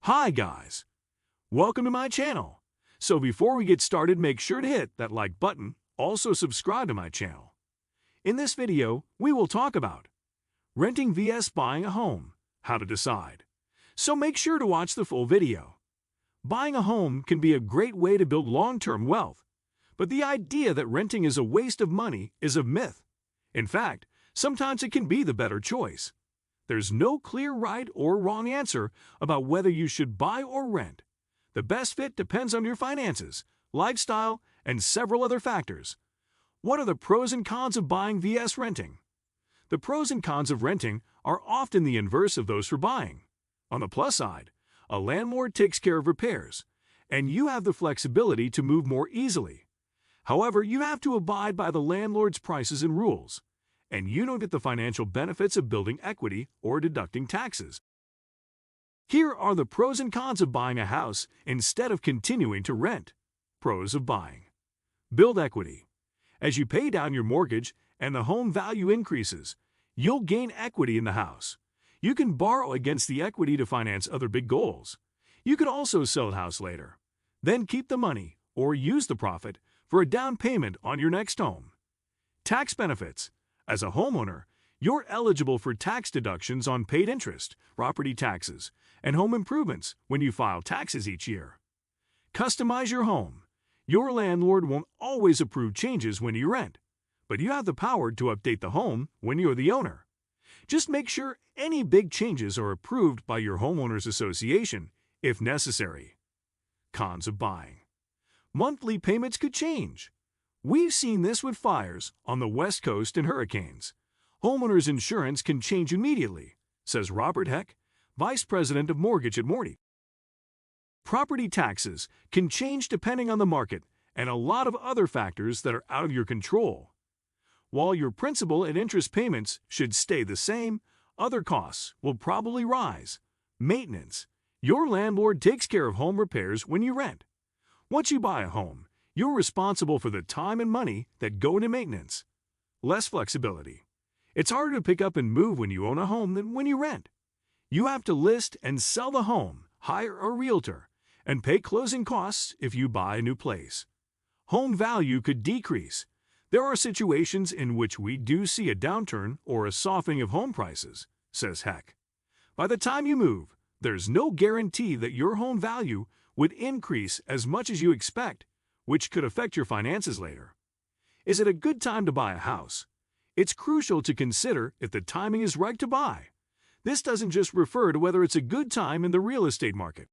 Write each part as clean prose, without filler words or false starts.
Hi guys, welcome to my channel. So before we get started, make sure to hit that like button, also subscribe to my channel. In this video, we will talk about renting vs buying a home, how to decide. So make sure to watch the full video. Buying a home can be a great way to build long-term wealth, but the idea that renting is a waste of money is a myth. In fact, sometimes it can be the better choice. There's no clear right or wrong answer about whether you should buy or rent. The best fit depends on your finances, lifestyle, and several other factors. What are the pros and cons of buying vs renting? The pros and cons of renting are often the inverse of those for buying. On the plus side, a landlord takes care of repairs, and you have the flexibility to move more easily. However, you have to abide by the landlord's prices and rules, and you don't get the financial benefits of building equity or deducting taxes. Here are the pros and cons of buying a house instead of continuing to rent. Pros of buying. Build equity. As you pay down your mortgage and the home value increases, you'll gain equity in the house. You can borrow against the equity to finance other big goals. You could also sell the house later, then keep the money or use the profit for a down payment on your next home. Tax benefits. As a homeowner, you're eligible for tax deductions on paid interest, property taxes, and home improvements when you file taxes each year. Customize your home. Your landlord won't always approve changes when you rent, but you have the power to update the home when you're the owner. Just make sure any big changes are approved by your homeowners association if necessary. Cons of buying. Monthly payments could change. We've seen this with fires on the West Coast and hurricanes. Homeowners insurance can change immediately, says Robert Heck, Vice President of Mortgage at Morty. Property taxes can change depending on the market and a lot of other factors that are out of your control. While your principal and interest payments should stay the same, other costs will probably rise. Maintenance. Your landlord takes care of home repairs when you rent. Once you buy a home, you're responsible for the time and money that go into maintenance. Less flexibility. It's harder to pick up and move when you own a home than when you rent. You have to list and sell the home, hire a realtor, and pay closing costs if you buy a new place. Home value could decrease. There are situations in which we do see a downturn or a softening of home prices, says Heck. By the time you move, there's no guarantee that your home value would increase as much as you expect, which could affect your finances later. Is it a good time to buy a house? It's crucial to consider if the timing is right to buy. This doesn't just refer to whether it's a good time in the real estate market.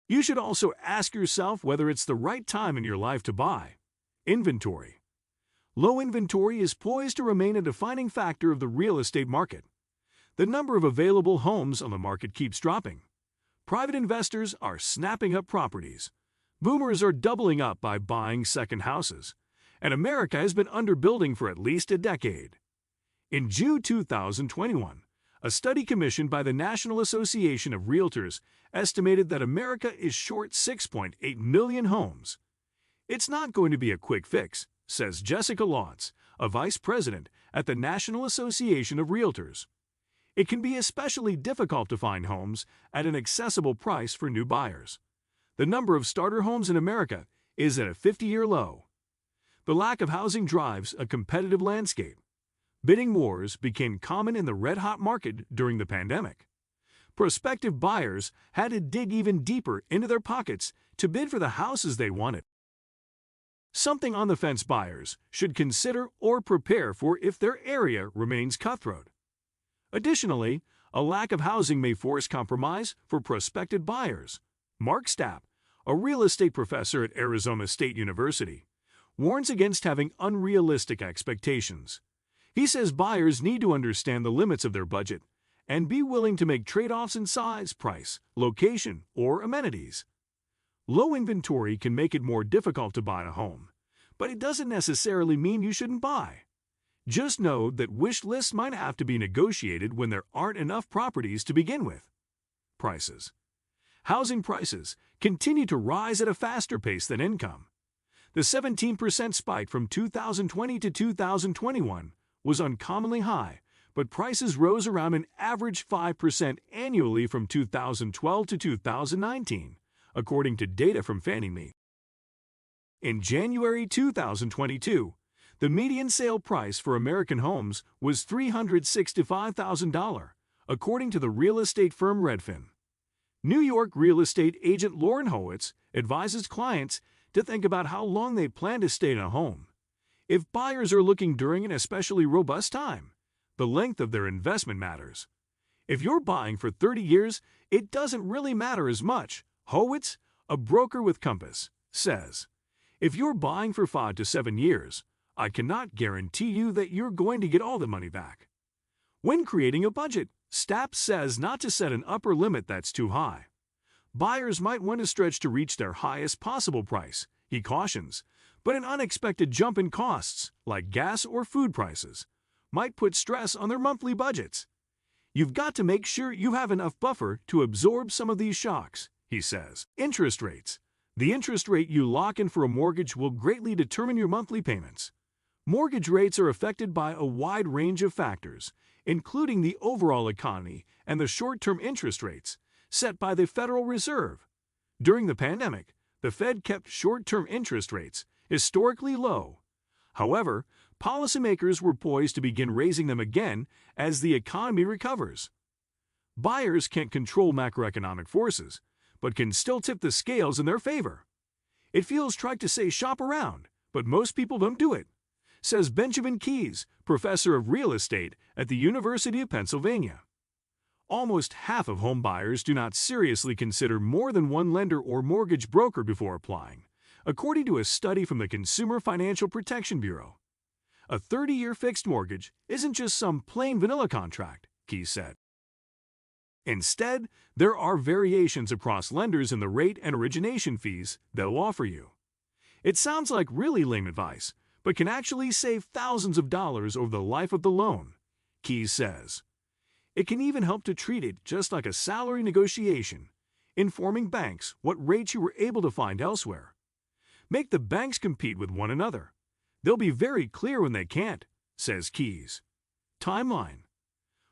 You should also ask yourself whether it's the right time in your life to buy. Inventory. Low inventory is poised to remain a defining factor of the real estate market. The number of available homes on the market keeps dropping. Private investors are snapping up properties. Boomers are doubling up by buying second houses, and America has been underbuilding for at least a decade. In June 2021, a study commissioned by the National Association of Realtors estimated that America is short 6.8 million homes. It's not going to be a quick fix, says Jessica Lotz, a vice president at the National Association of Realtors. It can be especially difficult to find homes at an accessible price for new buyers. The number of starter homes in America is at a 50-year low. The lack of housing drives a competitive landscape. Bidding wars became common in the red-hot market during the pandemic. Prospective buyers had to dig even deeper into their pockets to bid for the houses they wanted. Something on-the-fence buyers should consider or prepare for if their area remains cutthroat. Additionally, a lack of housing may force compromise for prospective buyers. Mark Stapp, a real estate professor at Arizona State University, warns against having unrealistic expectations. He says buyers need to understand the limits of their budget and be willing to make trade-offs in size, price, location, or amenities. Low inventory can make it more difficult to buy a home, but it doesn't necessarily mean you shouldn't buy. Just know that wish lists might have to be negotiated when there aren't enough properties to begin with. Prices. Housing prices continue to rise at a faster pace than income. The 17% spike from 2020 to 2021 was uncommonly high, but prices rose around an average 5% annually from 2012 to 2019, according to data from Fannie Mae. In January 2022, the median sale price for American homes was $365,000, according to the real estate firm Redfin. New York real estate agent Lauren Howitz advises clients to think about how long they plan to stay in a home. If buyers are looking during an especially robust time, the length of their investment matters. If you're buying for 30 years, it doesn't really matter as much, Howitz, a broker with Compass, says. If you're buying for 5 to 7 years, I cannot guarantee you that you're going to get all the money back. When creating a budget, Stapp says not to set an upper limit that's too high. Buyers might want to stretch to reach their highest possible price, he cautions, but an unexpected jump in costs, like gas or food prices, might put stress on their monthly budgets. You've got to make sure you have enough buffer to absorb some of these shocks, he says. Interest rates. The interest rate you lock in for a mortgage will greatly determine your monthly payments. Mortgage rates are affected by a wide range of factors, including the overall economy and the short-term interest rates set by the Federal Reserve. During the pandemic, the Fed kept short-term interest rates historically low. However, policymakers were poised to begin raising them again as the economy recovers. Buyers can't control macroeconomic forces, but can still tip the scales in their favor. It feels trite to say shop around, but most people don't do it, says Benjamin Keys, professor of real estate at the University of Pennsylvania. Almost half of home buyers do not seriously consider more than one lender or mortgage broker before applying, according to a study from the Consumer Financial Protection Bureau. A 30-year fixed mortgage isn't just some plain vanilla contract, Keys said. Instead, there are variations across lenders in the rate and origination fees they'll offer you. It sounds like really lame advice, but can actually save thousands of dollars over the life of the loan, Keys says. It can even help to treat it just like a salary negotiation, informing banks what rates you were able to find elsewhere. Make the banks compete with one another. They'll be very clear when they can't, says Keys. Timeline.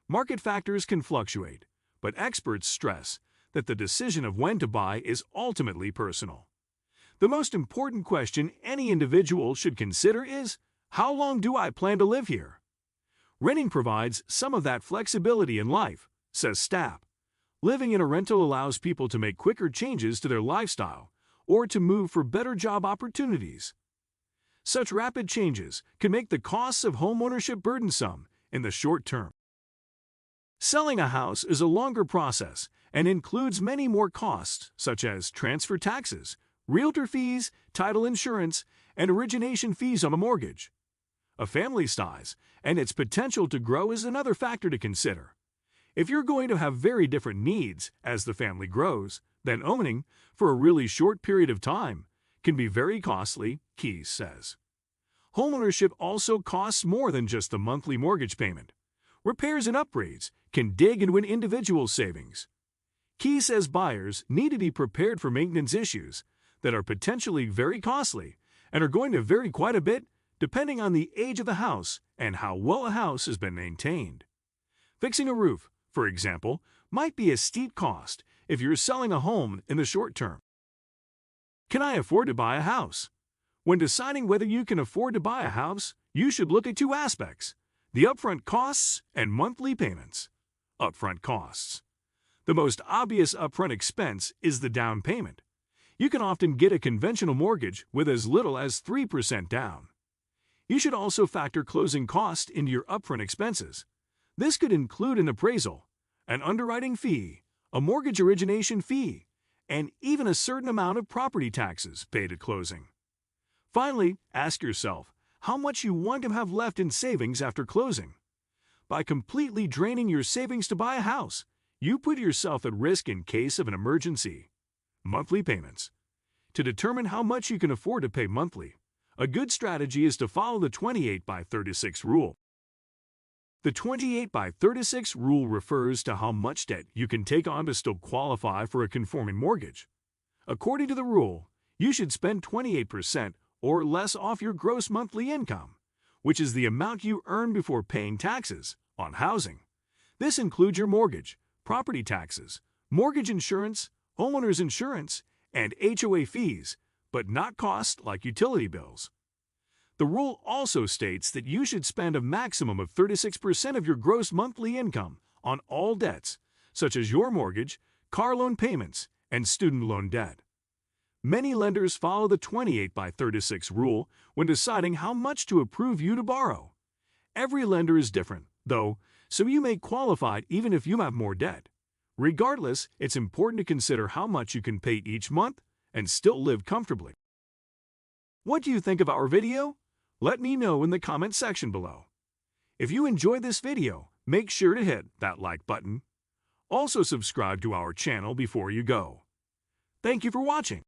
Market factors can fluctuate, but experts stress that the decision of when to buy is ultimately personal. The most important question any individual should consider is, how long do I plan to live here? Renting provides some of that flexibility in life, says Stapp. Living in a rental allows people to make quicker changes to their lifestyle or to move for better job opportunities. Such rapid changes can make the costs of homeownership burdensome in the short term. Selling a house is a longer process and includes many more costs, such as transfer taxes, realtor fees, title insurance, and origination fees on a mortgage. A family's size and its potential to grow is another factor to consider. If you're going to have very different needs as the family grows, then owning, for a really short period of time, can be very costly, Keys says. Homeownership also costs more than just the monthly mortgage payment. Repairs and upgrades can dig into an individual's savings. Keys says buyers need to be prepared for maintenance issues that are potentially very costly and are going to vary quite a bit depending on the age of the house and how well a house has been maintained. Fixing a roof, for example, might be a steep cost if you're selling a home in the short term. Can I afford to buy a house? When deciding whether you can afford to buy a house, you should look at two aspects: the upfront costs and monthly payments. Upfront costs. The most obvious upfront expense is the down payment. You can often get a conventional mortgage with as little as 3% down. You should also factor closing costs into your upfront expenses. This could include an appraisal, an underwriting fee, a mortgage origination fee, and even a certain amount of property taxes paid at closing. Finally, ask yourself how much you want to have left in savings after closing. By completely draining your savings to buy a house, you put yourself at risk in case of an emergency. Monthly payments. To determine how much you can afford to pay monthly, a good strategy is to follow the 28/36 rule. The 28/36 rule refers to how much debt you can take on to still qualify for a conforming mortgage. According to the rule, you should spend 28% or less off your gross monthly income, which is the amount you earn before paying taxes, on housing. This includes your mortgage, property taxes, mortgage insurance, homeowner's insurance, and HOA fees, but not costs like utility bills. The rule also states that you should spend a maximum of 36% of your gross monthly income on all debts, such as your mortgage, car loan payments, and student loan debt. Many lenders follow the 28/36 rule when deciding how much to approve you to borrow. Every lender is different, though, so you may qualify even if you have more debt. Regardless, it's important to consider how much you can pay each month and still live comfortably. What do you think of our video? Let me know in the comment section below. If you enjoyed this video, make sure to hit that like button. Also subscribe to our channel before you go. Thank you for watching.